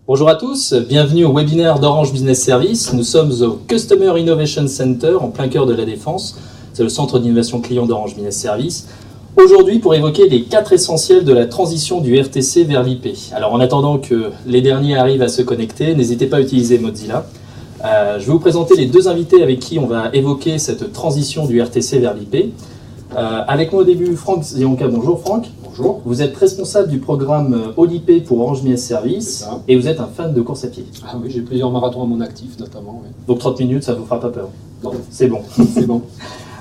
Bonjour à tous, bienvenue au webinaire d'Orange Business Service. Nous sommes au Customer Innovation Center en plein cœur de la Défense. C'est le centre d'innovation client d'Orange Business Service. Aujourd'hui, pour évoquer les 4 essentiels de la transition du RTC vers l'IP. Alors en attendant que les derniers arrivent à se connecter, n'hésitez pas à utiliser Mozilla. Je vais vous présenter les 2 invités avec qui on va évoquer cette transition du RTC vers l'IP. Avec moi au début, Franck Zionka. Bonjour Franck. Bonjour. Vous êtes responsable du programme OLIP pour Orange Business Service et vous êtes un fan de course à pied. Ah oui, j'ai plusieurs marathons à mon actif notamment. Oui. Donc 30 minutes, ça ne vous fera pas peur? Non. C'est bon. C'est bon.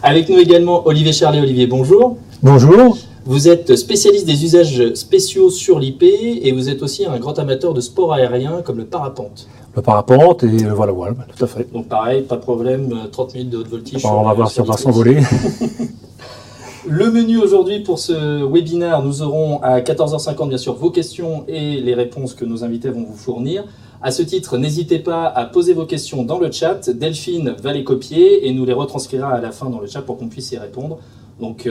Avec nous également Olivier Charlet. Olivier, bonjour. Bonjour. Vous êtes spécialiste des usages spéciaux sur l'IP et vous êtes aussi un grand amateur de sport aérien comme le parapente. Le parapente et le voile-voile, tout à fait. Donc pareil, pas de problème, 30 minutes de haute voltige. On va voir si on va s'envoler. Le menu aujourd'hui pour ce webinaire, nous aurons à 14h50 bien sûr vos questions et les réponses que nos invités vont vous fournir. À ce titre, n'hésitez pas à poser vos questions dans le chat. Delphine va les copier et nous les retranscrira à la fin dans le chat pour qu'on puisse y répondre. Donc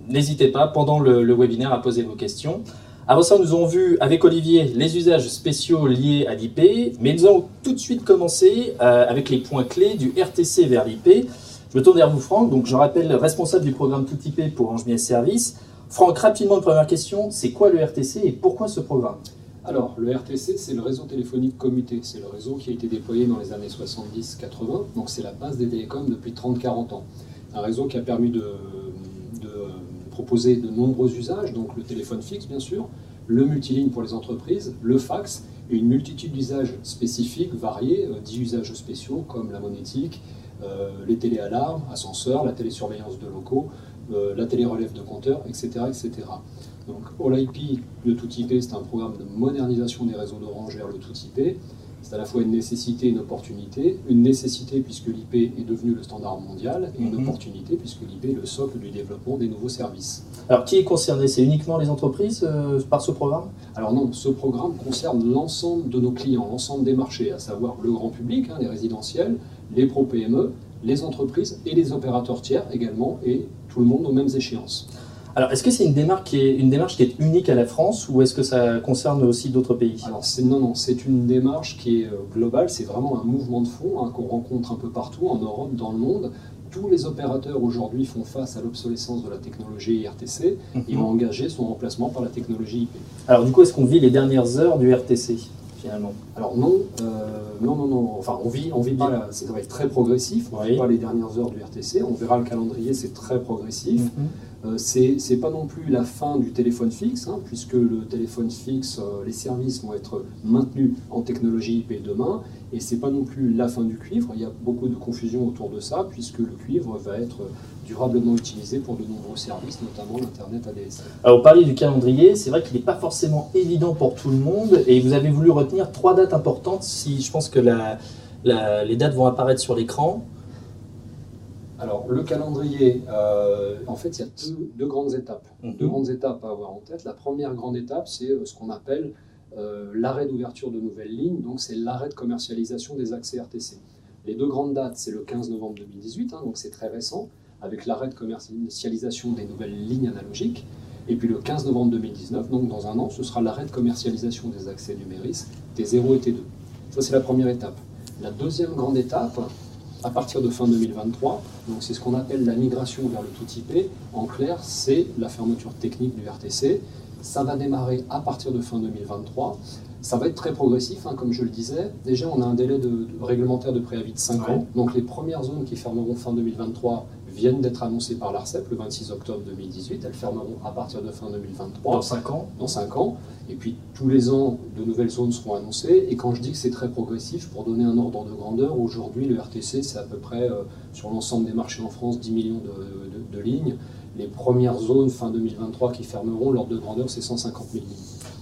n'hésitez pas pendant le webinaire à poser vos questions. Avant ça, nous avons vu avec Olivier les usages spéciaux liés à l'IP, mais nous allons tout de suite commencer avec les points clés du RTC vers l'IP. Je me tourne vers vous, Franck. Donc, je rappelle, responsable du programme Tout IP pour Orange Business Service. Franck, rapidement, une première question. C'est quoi le RTC et pourquoi ce programme? Alors, le RTC, c'est le réseau téléphonique commuté. C'est le réseau qui a été déployé dans les années 70-80. Donc, c'est la base des télécoms depuis 30-40 ans. Un réseau qui a permis de proposer de nombreux usages. Donc, le téléphone fixe, bien sûr, le multiligne pour les entreprises, le fax et une multitude d'usages spécifiques, variés, 10 usages spéciaux comme la monétique, les téléalarmes, ascenseurs, la télésurveillance de locaux, la télérelève de compteurs, etc., etc. Donc All-IP de Tout IP, c'est un programme de modernisation des réseaux d'Orange vers le Tout IP. C'est à la fois une nécessité et une opportunité. Une nécessité puisque l'IP est devenu le standard mondial et une opportunité puisque l'IP est le socle du développement des nouveaux services. Alors qui est concerné? C'est uniquement les entreprises par ce programme? Alors non, ce programme concerne l'ensemble de nos clients, l'ensemble des marchés, à savoir le grand public, les résidentiels, les pro-PME, les entreprises et les opérateurs tiers également, et tout le monde aux mêmes échéances. Alors, est-ce que c'est une démarche qui est unique à la France ou est-ce que ça concerne aussi d'autres pays? Alors, non, c'est une démarche qui est globale, c'est vraiment un mouvement de fond qu'on rencontre un peu partout en Europe, dans le monde. Tous les opérateurs aujourd'hui font face à l'obsolescence de la technologie RTC et ont engagé son remplacement par la technologie IP. Alors, du coup, est-ce qu'on vit les dernières heures du RTC finalement? Alors non, enfin on vit pas, ça va être très progressif, on ne vit pas les dernières heures du RTC, on verra le calendrier, c'est très progressif. C'est pas non plus la fin du téléphone fixe, puisque le téléphone fixe, les services vont être maintenus en technologie IP demain, et c'est pas non plus la fin du cuivre, il y a beaucoup de confusion autour de ça, puisque le cuivre va être durablement utilisé pour de nombreux services, notamment l'Internet ADSL. Alors, vous parlez du calendrier, c'est vrai qu'il n'est pas forcément évident pour tout le monde, et vous avez voulu retenir 3 dates importantes, si je pense que les dates vont apparaître sur l'écran. Alors, le calendrier, en fait, il y a deux grandes étapes. Deux grandes étapes à avoir en tête. La première grande étape, c'est ce qu'on appelle l'arrêt d'ouverture de nouvelles lignes, donc c'est l'arrêt de commercialisation des accès RTC. Les 2 grandes dates, c'est le 15 novembre 2018, donc c'est très récent, avec l'arrêt de commercialisation des nouvelles lignes analogiques. Et puis le 15 novembre 2019, donc dans un an, ce sera l'arrêt de commercialisation des accès numéris T0 et T2. Ça, c'est la première étape. La deuxième grande étape, à partir de fin 2023, donc c'est ce qu'on appelle la migration vers le Tout IP. En clair, c'est la fermeture technique du RTC. Ça va démarrer à partir de fin 2023. Ça va être très progressif, comme je le disais. Déjà, on a un délai réglementaire de préavis de 5 ans. Donc les premières zones qui fermeront fin 2023 viennent d'être annoncées par l'ARCEP le 26 octobre 2018. Elles fermeront à partir de fin 2023. Dans 5 ans. Dans 5 ans. Et puis tous les ans, de nouvelles zones seront annoncées. Et quand je dis que c'est très progressif, pour donner un ordre de grandeur, aujourd'hui le RTC, c'est à peu près, sur l'ensemble des marchés en France, 10 millions de lignes. Les premières zones fin 2023 qui fermeront, l'ordre de grandeur, c'est 150 000 lignes.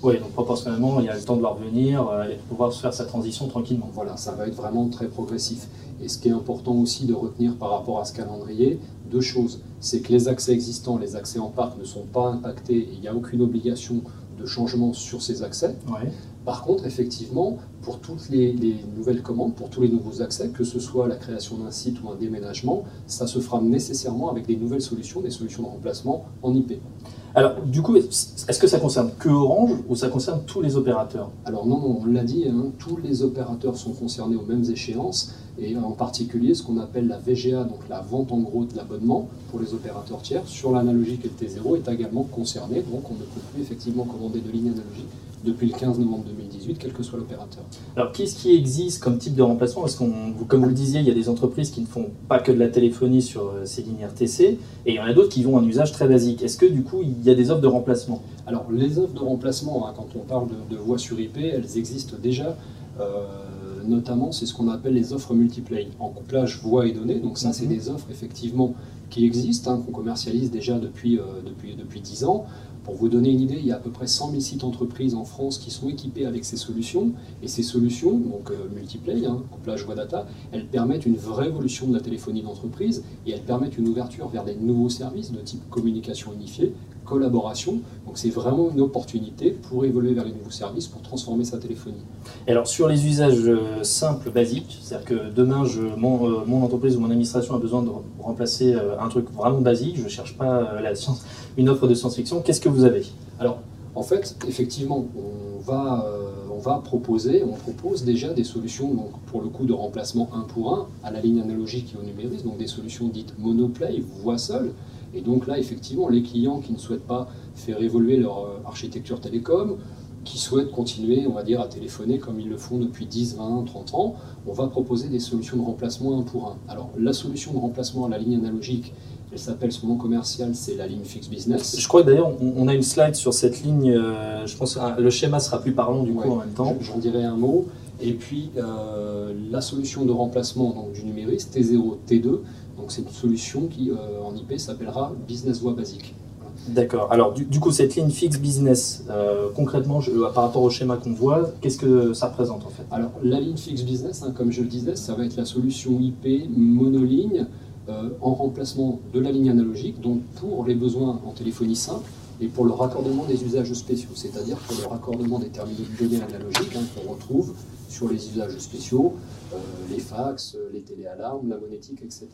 Oui, donc proportionnellement, il y a le temps de leur revenir et de pouvoir se faire sa transition tranquillement. Voilà, ça va être vraiment très progressif. Et ce qui est important aussi de retenir par rapport à ce calendrier, 2 choses. C'est que les accès existants, les accès en parc ne sont pas impactés et il n'y a aucune obligation de changement sur ces accès. Ouais. Par contre, effectivement, pour toutes les nouvelles commandes, pour tous les nouveaux accès, que ce soit la création d'un site ou un déménagement, ça se fera nécessairement avec des nouvelles solutions, des solutions de remplacement en IP. Alors, du coup, est-ce que ça concerne que Orange ou ça concerne tous les opérateurs? Alors non, on l'a dit, hein, tous les opérateurs sont concernés aux mêmes échéances, et en particulier ce qu'on appelle la VGA, donc la vente en gros de l'abonnement pour les opérateurs tiers, sur l'analogique et le T0 est également concerné, donc on ne peut plus effectivement commander de ligne analogique depuis le 15 novembre 2018, quel que soit l'opérateur. Alors, qu'est-ce qui existe comme type de remplacement? Parce qu'on, comme vous le disiez, il y a des entreprises qui ne font pas que de la téléphonie sur ces lignes RTC, et il y en a d'autres qui vont à un usage très basique. Est-ce que du coup, il y a des offres de remplacement? Alors, les offres de remplacement, hein, quand on parle de voix sur IP, elles existent déjà. Notamment, c'est ce qu'on appelle les offres multiplay, en couplage voix et données. Donc ça, c'est des offres effectivement qui existent, hein, qu'on commercialise déjà depuis 10 ans. Pour vous donner une idée, il y a à peu près 100 000 sites entreprises en France qui sont équipés avec ces solutions. Et ces solutions, donc multiplay, hein, couplage voix data, elles permettent une vraie évolution de la téléphonie d'entreprise et elles permettent une ouverture vers des nouveaux services de type communication unifiée, collaboration. Donc c'est vraiment une opportunité pour évoluer vers les nouveaux services, pour transformer sa téléphonie. Et alors sur les usages simples, basiques, c'est-à-dire que demain, mon entreprise ou mon administration a besoin de remplacer un truc vraiment basique, je ne cherche pas une offre de science-fiction, qu'est-ce que vous avez? Alors en fait, effectivement, on propose déjà des solutions donc, pour le coup de remplacement 1 pour 1 à la ligne analogique et au numérique, donc des solutions dites monoplay, voix seule. Et donc là, effectivement, les clients qui ne souhaitent pas faire évoluer leur architecture télécom, qui souhaitent continuer, on va dire, à téléphoner comme ils le font depuis 10, 20, 30 ans, on va proposer des solutions de remplacement 1 pour 1. Alors, la solution de remplacement à la ligne analogique, elle s'appelle, son nom commercial, c'est la ligne Fix Business. Je crois que d'ailleurs, on a une slide sur cette ligne, je pense que le schéma sera plus parlant du coup en même temps. J'en dirai un mot. Et puis, la solution de remplacement donc, du numérique, T0, T2, donc c'est une solution qui, en IP, s'appellera Business Voix Basique. D'accord. Alors, du coup, cette ligne Fix Business, concrètement, par rapport au schéma qu'on voit, qu'est-ce que ça représente en fait? Alors, la ligne Fix Business, hein, comme je le disais, ça va être la solution IP monoligne en remplacement de la ligne analogique, donc pour les besoins en téléphonie simple et pour le raccordement des usages spéciaux, c'est-à-dire pour le raccordement des terminaux de données analogiques hein, qu'on retrouve sur les usages spéciaux, les fax, les téléalarmes, la monétique, etc.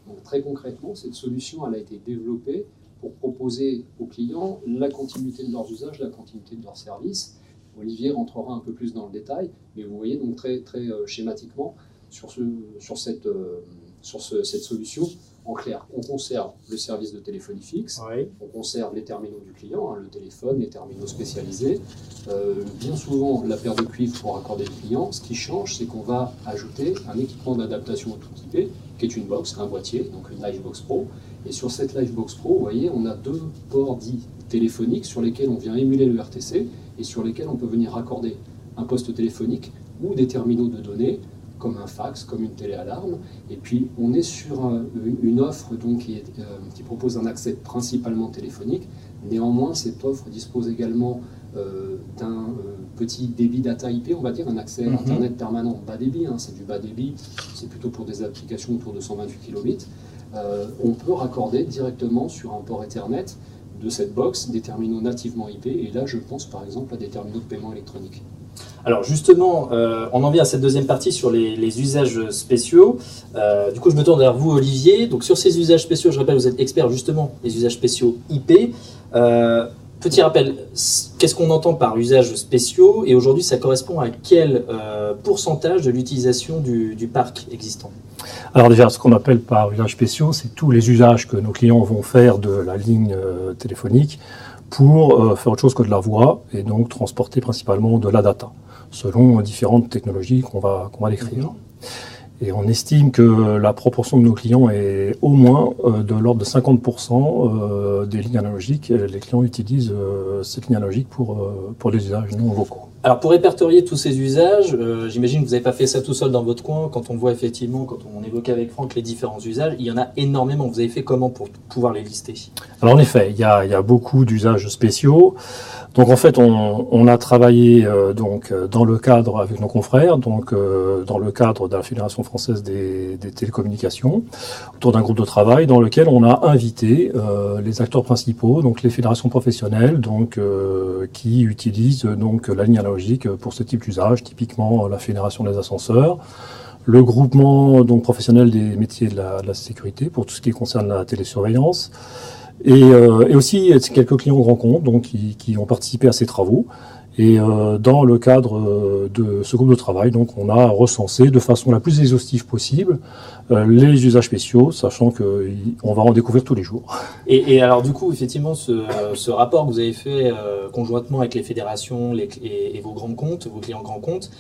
Donc très concrètement, cette solution elle a été développée pour proposer aux clients la continuité de leurs usages, la continuité de leurs services. Olivier rentrera un peu plus dans le détail, mais vous voyez donc très schématiquement sur cette solution, en clair, on conserve le service de téléphonie fixe, on conserve les terminaux du client, hein, le téléphone, les terminaux spécialisés, bien souvent la paire de cuivre pour accorder le client. Ce qui change, c'est qu'on va ajouter un équipement d'adaptation au tout équipé, qui est une box, un boîtier, donc une Livebox Pro. Et sur cette Livebox Pro, vous voyez, on a 2 ports dits téléphoniques sur lesquels on vient émuler le RTC et sur lesquels on peut venir raccorder un poste téléphonique ou des terminaux de données, comme un fax, comme une téléalarme. Et puis, on est sur une offre donc, qui propose un accès principalement téléphonique. Néanmoins, cette offre dispose également d'un petit débit data IP, on va dire, un accès Internet permanent bas débit. Hein, c'est du bas débit, c'est plutôt pour des applications autour de 128 kilobits. On peut raccorder directement sur un port Ethernet de cette box des terminaux nativement IP. Et là, je pense par exemple à des terminaux de paiement électronique. Alors justement, on en vient à cette deuxième partie sur les usages spéciaux. Du coup, je me tourne vers vous, Olivier. Donc sur ces usages spéciaux, je rappelle, vous êtes expert justement des usages spéciaux IP. Petit rappel, qu'est-ce qu'on entend par usages spéciaux? Et aujourd'hui, ça correspond à quel pourcentage de l'utilisation du parc existant? Alors déjà, ce qu'on appelle par usages spéciaux, c'est tous les usages que nos clients vont faire de la ligne téléphonique pour faire autre chose que de la voix et donc transporter principalement de la data, selon différentes technologies qu'on va décrire. Et on estime que la proportion de nos clients est au moins de l'ordre de 50% des lignes analogiques. Les clients utilisent ces lignes analogiques pour des usages non vocaux. Alors pour répertorier tous ces usages, j'imagine que vous n'avez pas fait ça tout seul dans votre coin. Quand on voit effectivement, quand on évoquait avec Franck les différents usages, il y en a énormément. Vous avez fait comment pour pouvoir les lister? Alors en effet, il y a beaucoup d'usages spéciaux. Donc en fait, on a travaillé donc dans le cadre avec nos confrères, donc dans le cadre de la Fédération française des télécommunications, autour d'un groupe de travail dans lequel on a invité les acteurs principaux, donc les fédérations professionnelles, donc qui utilisent donc la ligne analogique pour ce type d'usage, typiquement la Fédération des ascenseurs, le groupement donc professionnel des métiers de la sécurité pour tout ce qui concerne la télésurveillance. Et aussi quelques clients grands comptes donc, qui ont participé à ces travaux. Et dans le cadre de ce groupe de travail, donc, on a recensé de façon la plus exhaustive possible les usages spéciaux, sachant qu'on va en découvrir tous les jours. Et alors du coup, effectivement, ce rapport que vous avez fait conjointement avec les fédérations et vos grands comptes, vos clients grands comptes,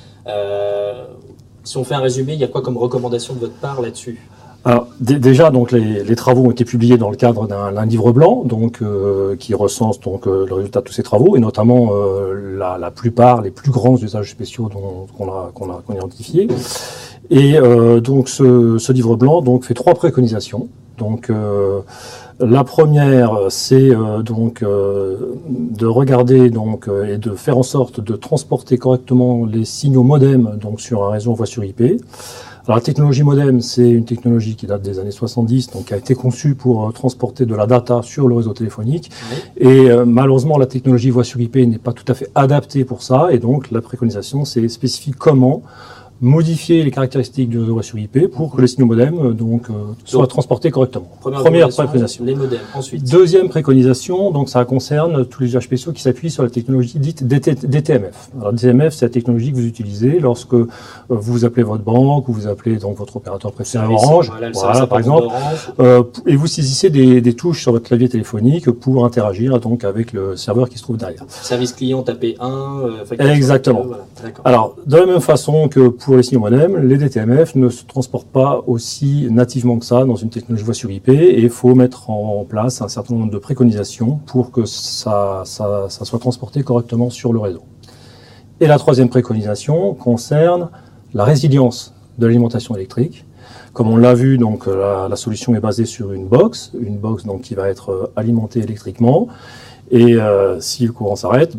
si on fait un résumé, il y a quoi comme recommandation de votre part là-dessus ? Alors, déjà, donc les travaux ont été publiés dans le cadre d'un livre blanc, donc qui recense donc le résultat de tous ces travaux, et notamment la plupart, les plus grands usages spéciaux qu'on a identifiés. Et donc ce livre blanc donc fait 3 préconisations. Donc la première, c'est donc de regarder donc et de faire en sorte de transporter correctement les signaux modem donc sur un réseau en voie sur IP. Alors, la technologie modem, c'est une technologie qui date des années 70, donc qui a été conçue pour transporter de la data sur le réseau téléphonique. Oui. Et malheureusement, la technologie voix sur IP n'est pas tout à fait adaptée pour ça. Et donc, la préconisation, c'est spécifique comment modifier les caractéristiques du réseau voix sur IP pour que les signaux modem soient transportés correctement. Première préconisation. Les modems. Ensuite. Deuxième préconisation, donc ça concerne tous les usages spéciaux qui s'appuient sur la technologie dite DTMF. Alors DTMF, c'est la technologie que vous utilisez lorsque vous appelez votre banque ou vous appelez donc votre opérateur préféré Orange, voilà par exemple, et vous saisissez des touches sur votre clavier téléphonique pour interagir donc avec le serveur qui se trouve derrière. Service client, tapez 1. Exactement. Voilà. Alors de la même façon que pour les signaux modem, les DTMF ne se transportent pas aussi nativement que ça dans une technologie voix sur IP et il faut mettre en place un certain nombre de préconisations pour que ça soit transporté correctement sur le réseau. Et la troisième préconisation concerne la résilience de l'alimentation électrique. Comme on l'a vu, donc la solution est basée sur une box donc qui va être alimentée électriquement. Et si le courant s'arrête,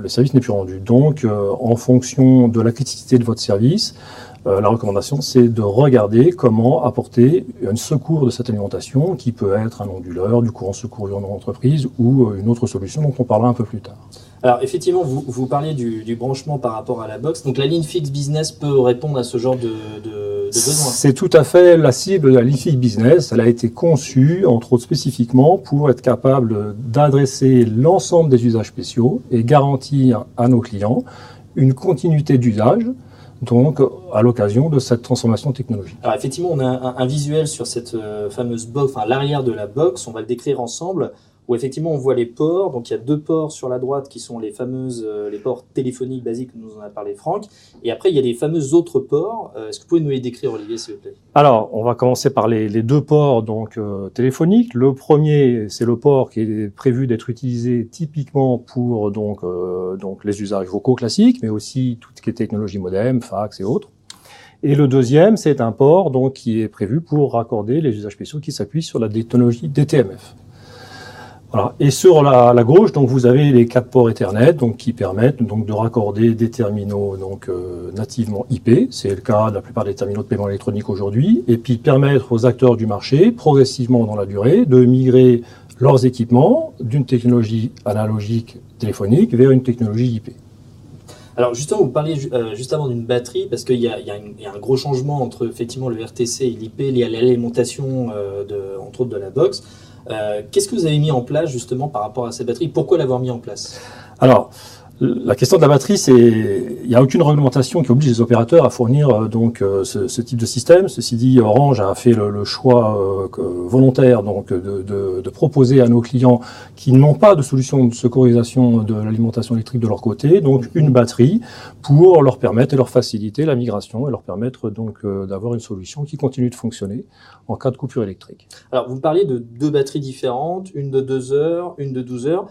le service n'est plus rendu. Donc, en fonction de la criticité de votre service, la recommandation, c'est de regarder comment apporter un secours de cette alimentation, qui peut être un onduleur, du courant secouru en entreprise ou une autre solution dont on parlera un peu plus tard. Alors, effectivement, vous parliez du branchement par rapport à la box. Donc, la ligne fixe business peut répondre à ce genre de besoin. C'est tout à fait la cible de la ligne fixe business. Elle a été conçue, entre autres spécifiquement, pour être capable d'adresser l'ensemble des usages spéciaux et garantir à nos clients une continuité d'usage, donc à l'occasion de cette transformation technologique. Alors, effectivement, on a un visuel sur cette fameuse box, enfin l'arrière de la box. On va le décrire ensemble. Où effectivement on voit les ports, donc il y a 2 ports sur la droite qui sont les ports téléphoniques basiques que nous en a parlé Franck, et après il y a les fameux autres ports. Est-ce que vous pouvez nous les décrire, Olivier, s'il vous plaît ? Alors on va commencer par les 2 ports donc téléphoniques. Le premier, c'est le port qui est prévu d'être utilisé typiquement pour donc les usages vocaux classiques, mais aussi tout ce qui est technologie modem, fax et autres. Et le deuxième, c'est un port donc qui est prévu pour raccorder les usages spéciaux qui s'appuient sur la technologie DTMF. Voilà. Et sur la gauche, donc vous avez les 4 ports Ethernet, donc qui permettent donc de raccorder des terminaux donc nativement IP. C'est le cas de la plupart des terminaux de paiement électronique aujourd'hui, et puis permettre aux acteurs du marché, progressivement dans la durée, de migrer leurs équipements d'une technologie analogique téléphonique vers une technologie IP. Alors justement, vous parliez juste avant d'une batterie, parce qu'il y a un gros changement entre effectivement le RTC et l'IP lié à l'alimentation entre autres de la box. Qu'est-ce que vous avez mis en place justement par rapport à cette batterie ? Pourquoi l'avoir mis en place ? Alors, la question de la batterie, il n'y a aucune réglementation qui oblige les opérateurs à fournir ce type de système. Ceci dit, Orange a fait le choix volontaire donc de proposer à nos clients qui n'ont pas de solution de secourisation de l'alimentation électrique de leur côté, donc une batterie pour leur permettre et leur faciliter la migration et leur permettre donc d'avoir une solution qui continue de fonctionner en cas de coupure électrique. Alors, vous parlez de 2 batteries différentes, une de 2 heures, une de 12 heures.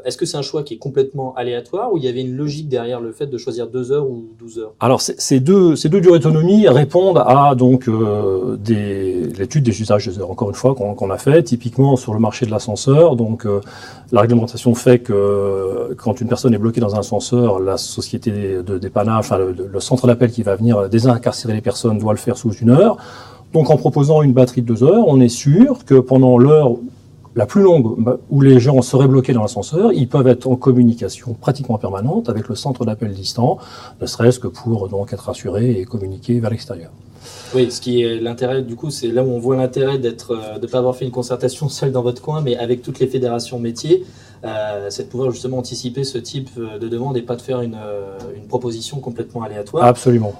Est-ce que c'est un choix qui est complètement aléatoire ou il y avait une logique derrière le fait de choisir 2 heures ou 12 heures ? Alors, ces deux durées d'autonomie répondent à donc l'étude des usages des heures, encore une fois, qu'on a fait, typiquement sur le marché de l'ascenseur. Donc, la réglementation fait que quand une personne est bloquée dans un ascenseur, la société de dépannage, enfin le centre d'appel qui va venir désincarcérer les personnes doit le faire sous 1 heure. Donc en proposant une batterie de 2 heures, on est sûr que pendant l'heure la plus longue où les gens seraient bloqués dans l'ascenseur, ils peuvent être en communication pratiquement permanente avec le centre d'appel distant, ne serait-ce que pour donc être rassurés et communiquer vers l'extérieur. Oui, ce qui est l'intérêt, du coup, c'est là où on voit l'intérêt de ne pas avoir fait une concertation seule dans votre coin, mais avec toutes les fédérations métiers, c'est de pouvoir justement anticiper ce type de demande et pas de faire une proposition complètement aléatoire. Absolument.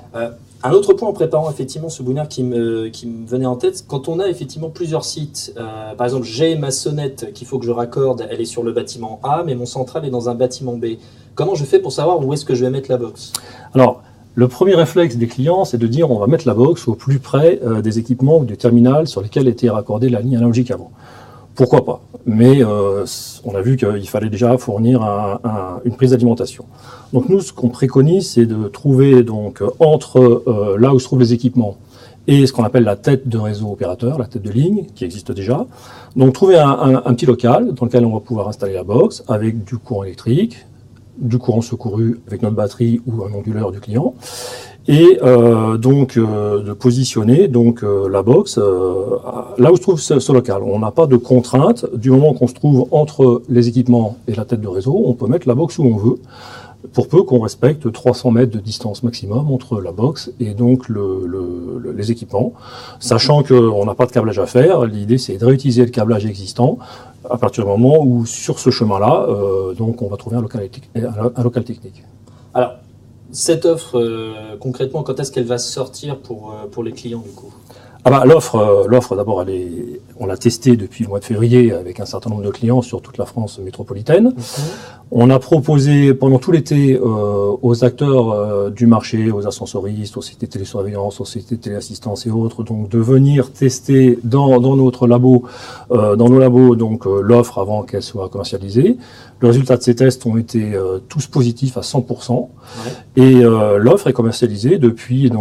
Un autre point en préparant effectivement ce webinaire qui me venait en tête, quand on a effectivement plusieurs sites, par exemple j'ai ma sonnette qu'il faut que je raccorde, elle est sur le bâtiment A, mais mon central est dans un bâtiment B. Comment je fais pour savoir où est-ce que je vais mettre la box? Alors, le premier réflexe des clients, c'est de dire on va mettre la box au plus près des équipements ou du terminal sur lesquels était raccordée la ligne analogique avant. Pourquoi pas? Mais on a vu qu'il fallait déjà fournir une prise d'alimentation. Donc nous, ce qu'on préconise, c'est de trouver donc entre là où se trouvent les équipements et ce qu'on appelle la tête de réseau opérateur, la tête de ligne, qui existe déjà. Donc trouver un petit local dans lequel on va pouvoir installer la box avec du courant électrique, du courant secouru avec notre batterie ou un onduleur du client, et de positionner la box là où se trouve ce local. On n'a pas de contrainte. Du moment qu'on se trouve entre les équipements et la tête de réseau, on peut mettre la box où on veut, pour peu qu'on respecte 300 mètres de distance maximum entre la box et donc les équipements, sachant qu'on n'a pas de câblage à faire. L'idée, c'est de réutiliser le câblage existant à partir du moment où, sur ce chemin-là, on va trouver un local technique. Alors, cette offre, concrètement, quand est-ce qu'elle va sortir pour les clients, du coup? L'offre, d'abord, on l'a testée depuis le mois de février avec un certain nombre de clients sur toute la France métropolitaine. On a proposé pendant tout l'été aux acteurs du marché, aux ascensoristes, aux sociétés de télésurveillance, aux sociétés de téléassistance et autres, donc de venir tester dans nos labos l'offre avant qu'elle soit commercialisée. Le résultat de ces tests ont été tous positifs à 100%. Ouais. Et l'offre est commercialisée depuis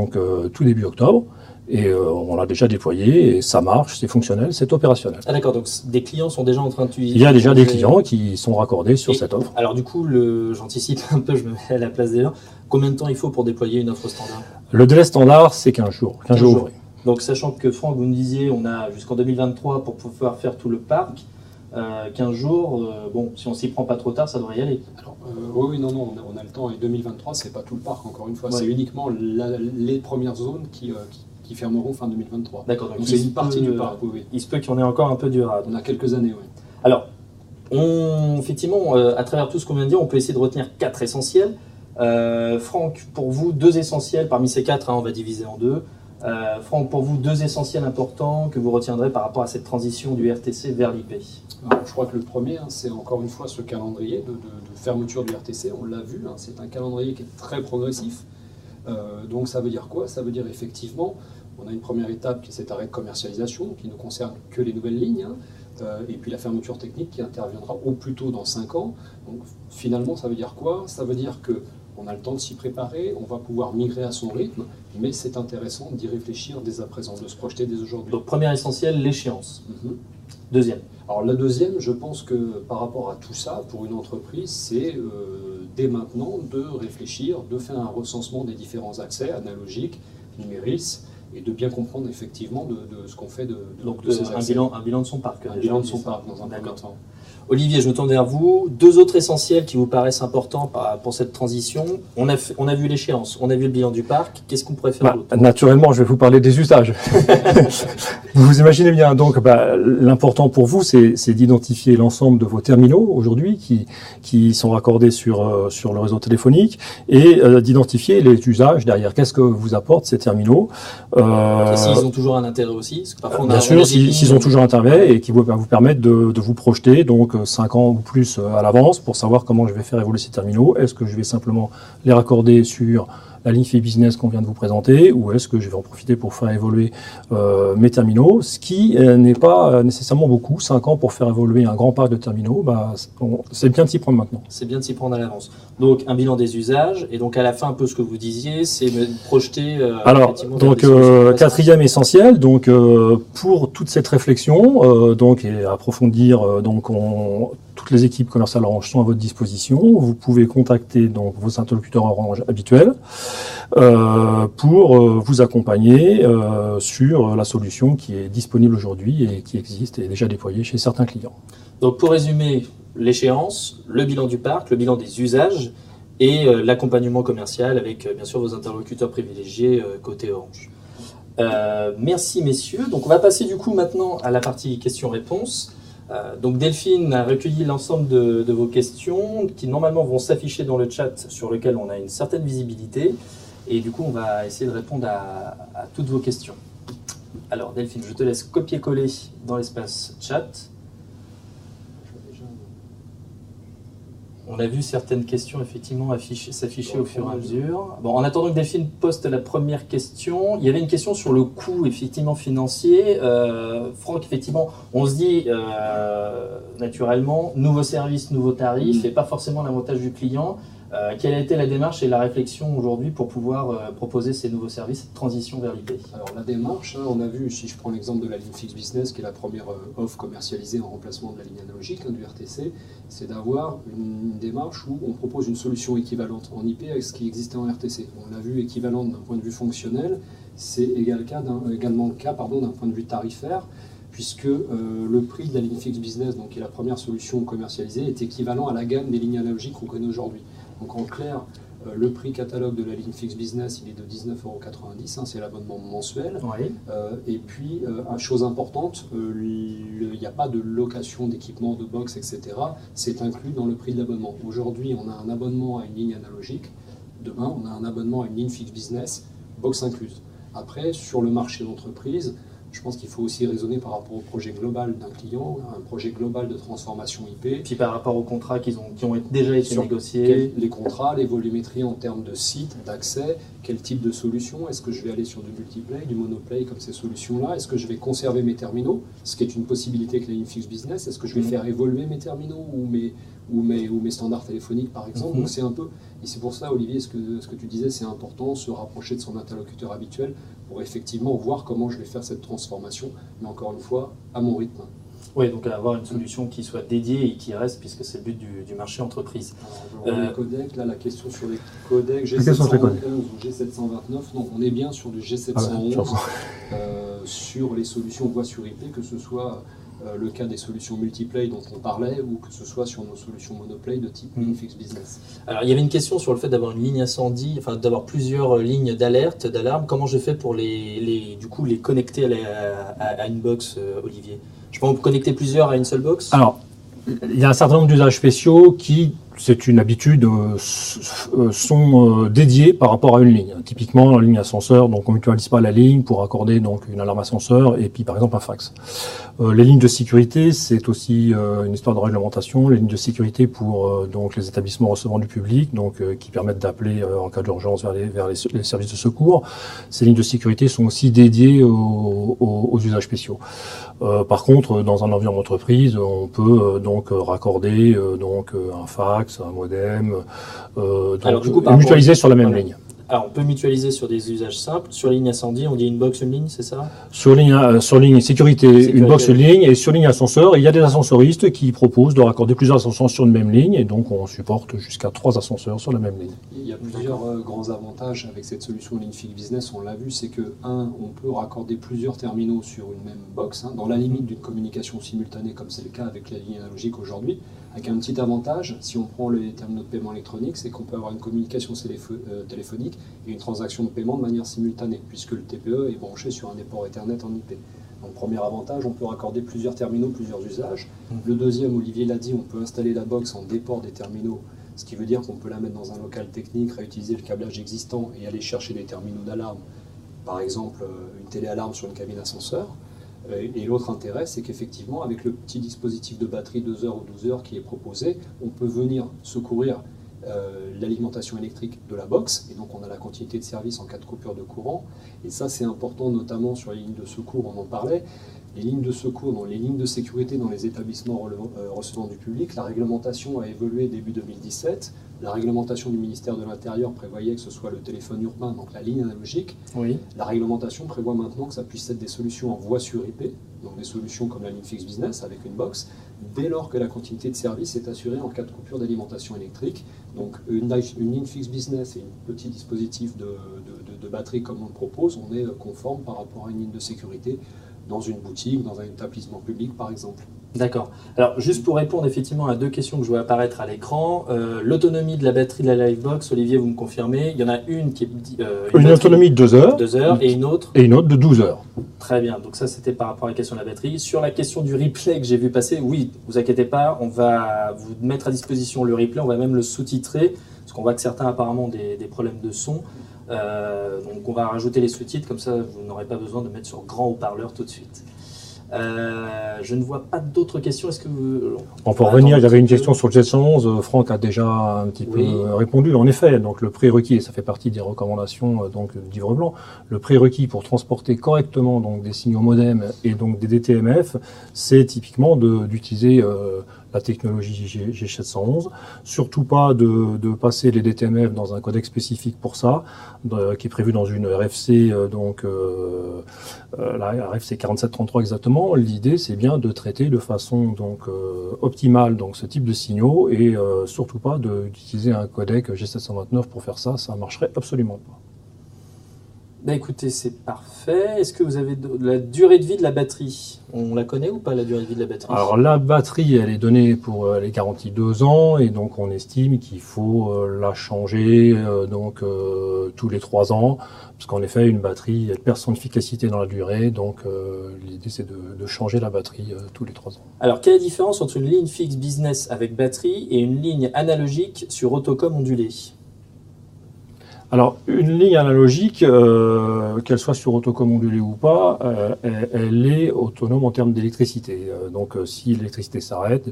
tout début octobre. Et on l'a déjà déployé, et ça marche, c'est fonctionnel, c'est opérationnel. Ah d'accord, donc des clients sont déjà en train d'utiliser... Il y a déjà des clients qui sont raccordés sur cette offre. Alors du coup, j'anticipe un peu, je me mets à la place des gens. Combien de temps il faut pour déployer une offre standard? Le délai standard, c'est 15 jours. 15 jours. Oui. Donc sachant que Franck, vous me disiez, on a jusqu'en 2023 pour pouvoir faire tout le parc. 15 jours, si on s'y prend pas trop tard, ça devrait y aller. Alors, non, on a le temps. Et 2023, c'est pas tout le parc, encore une fois. Ouais. C'est uniquement les premières zones qui fermeront fin 2023. D'accord, donc c'est une partie du parc. Oui. Il se peut qu'il y en ait encore un peu durable. On a quelques années, oui. Alors, effectivement, à travers tout ce qu'on vient de dire, on peut essayer de retenir 4 essentiels. Franck, pour vous, 2 essentiels parmi ces 4, on va diviser en 2. Franck, pour vous, 2 essentiels importants que vous retiendrez par rapport à cette transition du RTC vers l'IP. Je crois que le premier, c'est encore une fois ce calendrier de fermeture du RTC. On l'a vu, c'est un calendrier qui est très progressif. Donc ça veut dire quoi? Ça veut dire effectivement, on a une première étape qui est cet arrêt de commercialisation qui ne concerne que les nouvelles lignes, et puis la fermeture technique qui interviendra au plus tôt dans 5 ans. Donc finalement, ça veut dire quoi? Ça veut dire qu'on a le temps de s'y préparer, on va pouvoir migrer à son rythme, mais c'est intéressant d'y réfléchir dès à présent, de se projeter dès aujourd'hui. Donc premier essentiel, l'échéance. Deuxième. Alors la deuxième, je pense que par rapport à tout ça, pour une entreprise, c'est dès maintenant de réfléchir, de faire un recensement des différents accès analogiques, numéris, et de bien comprendre effectivement de ce qu'on fait de ces accès. Un bilan de son parc. Un bilan de son parc dans un premier temps. Olivier, je me tourne vers vous. 2 autres essentiels qui vous paraissent importants pour cette transition. On a vu l'échéance, on a vu le bilan du parc. Qu'est-ce qu'on pourrait faire d'autre? Naturellement, je vais vous parler des usages. Vous imaginez bien. Donc, l'important pour vous, c'est d'identifier l'ensemble de vos terminaux aujourd'hui qui sont raccordés sur le réseau téléphonique et d'identifier les usages derrière. Qu'est-ce que vous apportent ces terminaux? S'ils ont toujours un intérêt aussi, parce que parfois bien sûr, s'ils ont toujours un intérêt et qui vous permettent de vous projeter 5 ans ou plus à l'avance pour savoir comment je vais faire évoluer ces terminaux. Est-ce que je vais simplement les raccorder sur la ligne Fi Business qu'on vient de vous présenter, ou est-ce que je vais en profiter pour faire évoluer mes terminaux, ce qui n'est pas nécessairement beaucoup. 5 ans pour faire évoluer un grand parc de terminaux, c'est bien de s'y prendre maintenant. C'est bien de s'y prendre à l'avance. Donc un bilan des usages, et donc à la fin un peu ce que vous disiez, c'est projeter... Alors, quatrième essentiel, pour toute cette réflexion, et approfondir, toutes les équipes commerciales Orange sont à votre disposition. Vous pouvez contacter vos interlocuteurs Orange habituels pour vous accompagner sur la solution qui est disponible aujourd'hui et qui existe et est déjà déployée chez certains clients. Donc pour résumer, l'échéance, le bilan du parc, le bilan des usages et l'accompagnement commercial avec bien sûr vos interlocuteurs privilégiés côté Orange. Merci messieurs. Donc on va passer du coup maintenant à la partie questions-réponses. Donc Delphine a recueilli l'ensemble de vos questions qui normalement vont s'afficher dans le chat sur lequel on a une certaine visibilité. Et du coup on va essayer de répondre à toutes vos questions. Alors Delphine, je te laisse copier-coller dans l'espace chat. On a vu certaines questions effectivement s'afficher au fur et à mesure. Bon, en attendant que Delphine poste la première question, il y avait une question sur le coût effectivement financier. Franck, effectivement, on se dit naturellement, nouveau service, nouveau tarif, et pas forcément l'avantage du client. Quelle a été la démarche et la réflexion aujourd'hui pour pouvoir proposer ces nouveaux services, cette transition vers l'IP? Alors la démarche, on a vu, si je prends l'exemple de la ligne Fixed Business, qui est la première offre commercialisée en remplacement de la ligne analogique du RTC, c'est d'avoir une démarche où on propose une solution équivalente en IP avec ce qui existait en RTC. On l'a vu, équivalente d'un point de vue fonctionnel, c'est également le cas d'un point de vue tarifaire, puisque le prix de la ligne Fixed Business, donc, qui est la première solution commercialisée, est équivalent à la gamme des lignes analogiques qu'on connaît aujourd'hui. Donc en clair, le prix catalogue de la ligne Fixed Business, il est de 19,90 €, c'est l'abonnement mensuel. Oui. Et puis, chose importante, il n'y a pas de location d'équipement, de box, etc. C'est inclus dans le prix de l'abonnement. Aujourd'hui, on a un abonnement à une ligne analogique. Demain, on a un abonnement à une ligne Fixed Business, box incluse. Après, sur le marché d'entreprise, je pense qu'il faut aussi raisonner par rapport au projet global d'un client, un projet global de transformation IP. Et puis par rapport aux contrats qui ont déjà été négociés. Les contrats, les volumétries en termes de sites, d'accès, quel type de solution? Est-ce que je vais aller sur du multiplay, du monoplay comme ces solutions-là? Est-ce que je vais conserver mes terminaux, ce qui est une possibilité avec la ligne Fixed Business? Est-ce que je vais faire évoluer mes terminaux ou mes standards téléphoniques par exemple? Donc c'est un peu, et c'est pour ça Olivier, ce que tu disais, c'est important, se rapprocher de son interlocuteur habituel pour effectivement voir comment je vais faire cette transformation, mais encore une fois, à mon rythme. Oui, donc avoir une solution qui soit dédiée et qui reste, puisque c'est le but du marché entreprise. Alors, les codecs, là, la question sur les codecs G711 ou G729, non, on est bien sur du G711, sur les solutions voix sur IP, que ce soit le cas des solutions multiplay dont on parlait, ou que ce soit sur nos solutions monoplay de type ligne Fixed Business. Alors, il y avait une question sur le fait d'avoir une ligne incendie, enfin d'avoir plusieurs lignes d'alerte, d'alarme. Comment je fais pour les connecter à une box, Olivier? Je peux en connecter plusieurs à une seule box? Alors, il y a un certain nombre d'usages spéciaux qui, c'est une habitude, sont dédiés par rapport à une ligne. Typiquement, la ligne ascenseur, donc on n'utilise pas la ligne pour accorder donc une alarme ascenseur et puis par exemple un fax. Les lignes de sécurité, c'est aussi une histoire de réglementation. Les lignes de sécurité pour donc les établissements recevant du public, donc qui permettent d'appeler en cas d'urgence vers les services de secours. Ces lignes de sécurité sont aussi dédiées aux usages spéciaux. Par contre, dans un environnement d'entreprise, on peut donc raccorder un fax, un modem, alors, du coup, et mutualiser sur la même ligne. Alors, on peut mutualiser sur des usages simples. Sur ligne incendie, on dit une box, une ligne, c'est ça? Sur ligne sécurité, une box, une ligne, et sur ligne ascenseur, il y a des ascensoristes qui proposent de raccorder plusieurs ascenseurs sur une même ligne, et donc on supporte jusqu'à 3 ascenseurs sur la même ligne. Il y a plusieurs grands avantages avec cette solution ligne Fixed Business, on l'a vu, c'est que, on peut raccorder plusieurs terminaux sur une même box, dans la limite d'une communication simultanée, comme c'est le cas avec la ligne analogique aujourd'hui, avec un petit avantage, si on prend les terminaux de paiement électronique, c'est qu'on peut avoir une communication téléphonique et une transaction de paiement de manière simultanée, puisque le TPE est branché sur un des ports Ethernet en IP. Donc premier avantage, on peut raccorder plusieurs terminaux, plusieurs usages. Le deuxième, Olivier l'a dit, on peut installer la box en déport des terminaux, ce qui veut dire qu'on peut la mettre dans un local technique, réutiliser le câblage existant et aller chercher des terminaux d'alarme, par exemple une téléalarme sur une cabine ascenseur. Et l'autre intérêt, c'est qu'effectivement, avec le petit dispositif de batterie 2 heures ou 12 heures qui est proposé, on peut venir secourir l'alimentation électrique de la box, et donc on a la continuité de service en cas de coupure de courant. Et ça, c'est important, notamment sur les lignes de secours, on en parlait. Les lignes de secours, dans les lignes de sécurité dans les établissements recevant du public, la réglementation a évolué début 2017. La réglementation du ministère de l'Intérieur prévoyait que ce soit le téléphone urbain, donc la ligne analogique. Oui. La réglementation prévoit maintenant que ça puisse être des solutions en voix sur IP, donc des solutions comme la ligne Fixed Business avec une box, dès lors que la continuité de service est assurée en cas de coupure d'alimentation électrique. Donc une ligne Fixed Business et un petit dispositif de batterie comme on le propose, on est conforme par rapport à une ligne de sécurité dans une boutique, dans un établissement public par exemple. D'accord. Alors, juste pour répondre effectivement à 2 questions que je vois apparaître à l'écran, l'autonomie de la batterie de la Livebox, Olivier, vous me confirmez, il y en a une qui est... une autonomie de 2 heures. 2 heures et une autre de 12 heures. Très bien, donc ça c'était par rapport à la question de la batterie. Sur la question du replay que j'ai vu passer, oui, vous inquiétez pas, on va vous mettre à disposition le replay, on va même le sous-titrer, parce qu'on voit que certains apparemment ont des problèmes de son. Donc on va rajouter les sous-titres, comme ça vous n'aurez pas besoin de mettre sur grand haut-parleur tout de suite. Je ne vois pas d'autres questions. Est-ce que on peut revenir, il y avait une question sur le Jet111, Franck a déjà un petit peu répondu. En effet, donc le prérequis, et ça fait partie des recommandations donc du livre blanc, le prérequis pour transporter correctement donc des signaux modem et donc des DTMF, c'est typiquement d'utiliser la technologie G711, surtout pas de passer les DTMF dans un codec spécifique pour ça, qui est prévu dans une RFC, la RFC 4733 exactement. L'idée, c'est bien de traiter de façon donc optimale donc ce type de signaux et surtout pas d'utiliser un codec G729 pour faire ça, ça marcherait absolument pas. Ben écoutez, c'est parfait. Est-ce que vous avez la durée de vie de la batterie? On la connaît ou pas, la durée de vie de la batterie? Alors la batterie, elle est donnée pour les garanties 2 ans et donc on estime qu'il faut la changer tous les 3 ans parce qu'en effet une batterie, elle perd son efficacité dans la durée, donc l'idée c'est de changer la batterie tous les 3 ans. Alors quelle est la différence entre une ligne fixe business avec batterie et une ligne analogique sur autocom ondulé? Alors, une ligne analogique, qu'elle soit sur autocom ondulé ou pas, elle est autonome en termes d'électricité. Donc, si l'électricité s'arrête,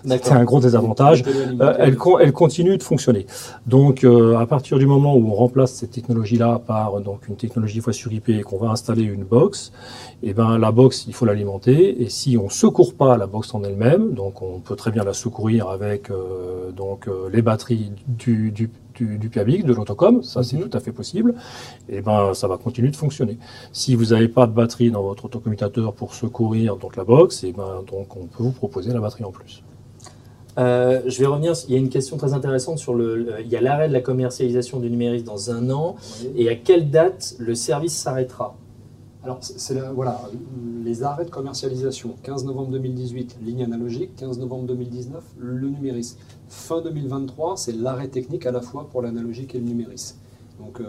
c'est un gros désavantage. Elle continue de fonctionner. Donc, à partir du moment où on remplace cette technologie-là par donc une technologie voix sur IP et qu'on va installer une box, la box, il faut l'alimenter. Et si on secourt pas la box en elle-même, donc on peut très bien la secourir avec les batteries du PIABIC, de l'autocom, ça c'est tout à fait possible, et ça va continuer de fonctionner. Si vous n'avez pas de batterie dans votre autocommutateur pour secourir donc la box, donc on peut vous proposer la batterie en plus. Je vais revenir, il y a une question très intéressante sur il y a l'arrêt de la commercialisation du Numéris dans 1 an, et à quelle date le service s'arrêtera? Alors, voilà, les arrêts de commercialisation, 15 novembre 2018, ligne analogique, 15 novembre 2019, le Numéris. Fin 2023, c'est l'arrêt technique à la fois pour l'analogique et le Numéris. Donc,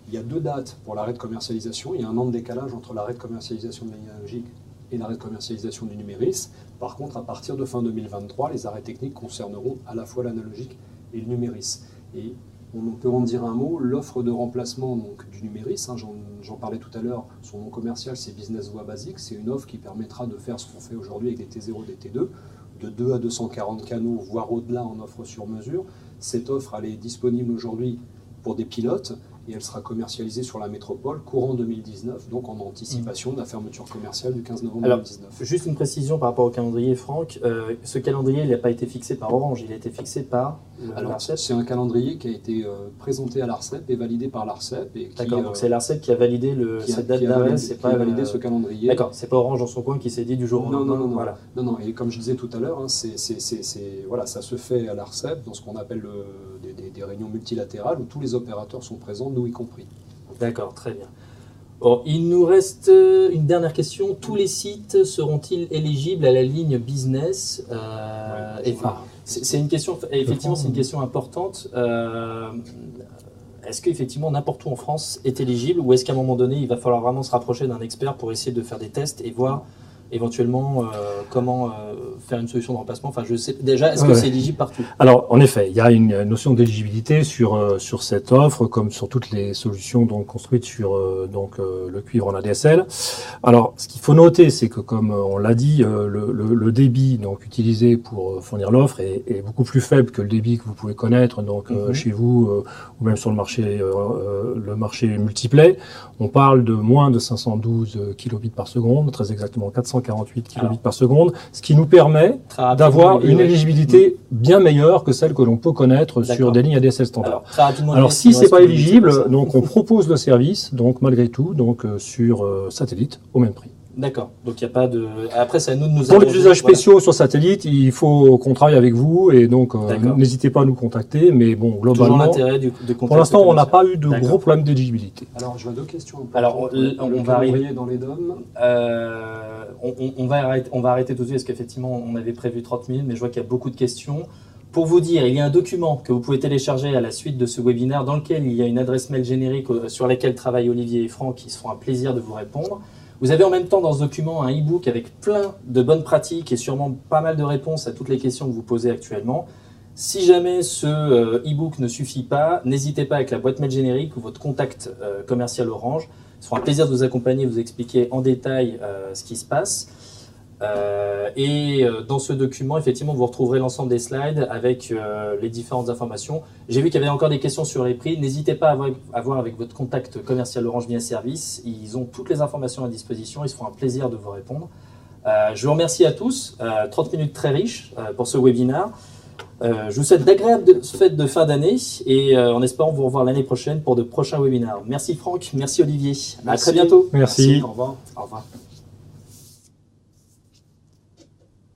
il y a 2 dates pour l'arrêt de commercialisation. Il y a 1 an de décalage entre l'arrêt de commercialisation de la ligne analogique et l'arrêt de commercialisation du Numéris. Par contre, à partir de fin 2023, les arrêts techniques concerneront à la fois l'analogique et le Numéris. Et on peut en dire un mot, l'offre de remplacement donc, du Numéris, j'en parlais tout à l'heure, son nom commercial c'est Business Voix Basique, c'est une offre qui permettra de faire ce qu'on fait aujourd'hui avec des T0, des T2, de 2 à 240 canaux, voire au-delà en offre sur mesure. Cette offre elle est disponible aujourd'hui pour des pilotes et elle sera commercialisée sur la métropole courant 2019, donc en anticipation de la fermeture commerciale du 15 novembre 2019. Juste une précision par rapport au calendrier, Franck. Ce calendrier, il n'a pas été fixé par Orange, il a été fixé par l'ARCEP. C'est un calendrier qui a été présenté à l'ARCEP et validé par l'ARCEP. D'accord, donc c'est l'ARCEP qui a validé cette date d'arrêt, c'est pas validé ce calendrier. D'accord, c'est pas Orange dans son coin qui s'est dit du jour au lendemain. Non, et comme je disais tout à l'heure, voilà, ça se fait à l'ARCEP dans ce qu'on appelle des réunions multilatérales où tous les opérateurs sont présents, nous y compris. D'accord, très bien. Bon, il nous reste une dernière question. Tous les sites seront-ils éligibles à la ligne business? C'est une question, effectivement, c'est une question importante. Est-ce qu'effectivement n'importe où en France est éligible ou est-ce qu'à un moment donné, il va falloir vraiment se rapprocher d'un expert pour essayer de faire des tests et voir éventuellement comment faire une solution de remplacement? Enfin, je sais déjà, est-ce que c'est éligible partout? Alors, en effet, il y a une notion d'éligibilité sur cette offre, comme sur toutes les solutions donc construites sur le cuivre en ADSL. Alors, ce qu'il faut noter, c'est que comme on l'a dit, le débit donc utilisé pour fournir l'offre est beaucoup plus faible que le débit que vous pouvez connaître chez vous ou même sur le marché multiplay. On parle de moins de 512 kilobits par seconde, très exactement 448 kilobits par seconde, ce qui nous permet d'avoir une éligibilité bien meilleure que celle que l'on peut connaître sur des lignes ADSL standard. Alors si c'est pas éligible, donc on propose le service, donc malgré tout, sur satellite au même prix. D'accord. Donc il n'y a pas de. Après, c'est à nous de nous. Pour les usages spéciaux sur satellite, il faut qu'on travaille avec vous et donc n'hésitez pas à nous contacter. Mais bon, globalement, l'intérêt de pour l'instant, on n'a pas eu de gros problèmes d'éligibilité. Alors, je vois deux questions. Alors, on va arriver dans les DOM. On va arrêter tout de suite parce qu'effectivement, on avait prévu 30 minutes, mais je vois qu'il y a beaucoup de questions. Pour vous dire, il y a un document que vous pouvez télécharger à la suite de ce webinaire dans lequel il y a une adresse mail générique sur laquelle travaillent Olivier et Franck qui se feront un plaisir de vous répondre. Vous avez en même temps dans ce document un e-book avec plein de bonnes pratiques et sûrement pas mal de réponses à toutes les questions que vous posez actuellement. Si jamais ce e-book ne suffit pas, n'hésitez pas avec la boîte mail générique ou votre contact commercial Orange. Ce sera un plaisir de vous accompagner, de vous expliquer en détail ce qui se passe. Dans ce document, effectivement, vous retrouverez l'ensemble des slides avec les différentes informations. J'ai vu qu'il y avait encore des questions sur les prix. N'hésitez pas à voir avec votre contact commercial Orange Business Service. Ils ont toutes les informations à disposition. Ils se feront un plaisir de vous répondre. Je vous remercie à tous. 30 minutes très riches pour ce webinaire. Je vous souhaite d'agréables fêtes de fin d'année et en espérant vous revoir l'année prochaine pour de prochains webinaires. Merci Franck, merci Olivier. À très bientôt. Merci. Au revoir. Au revoir.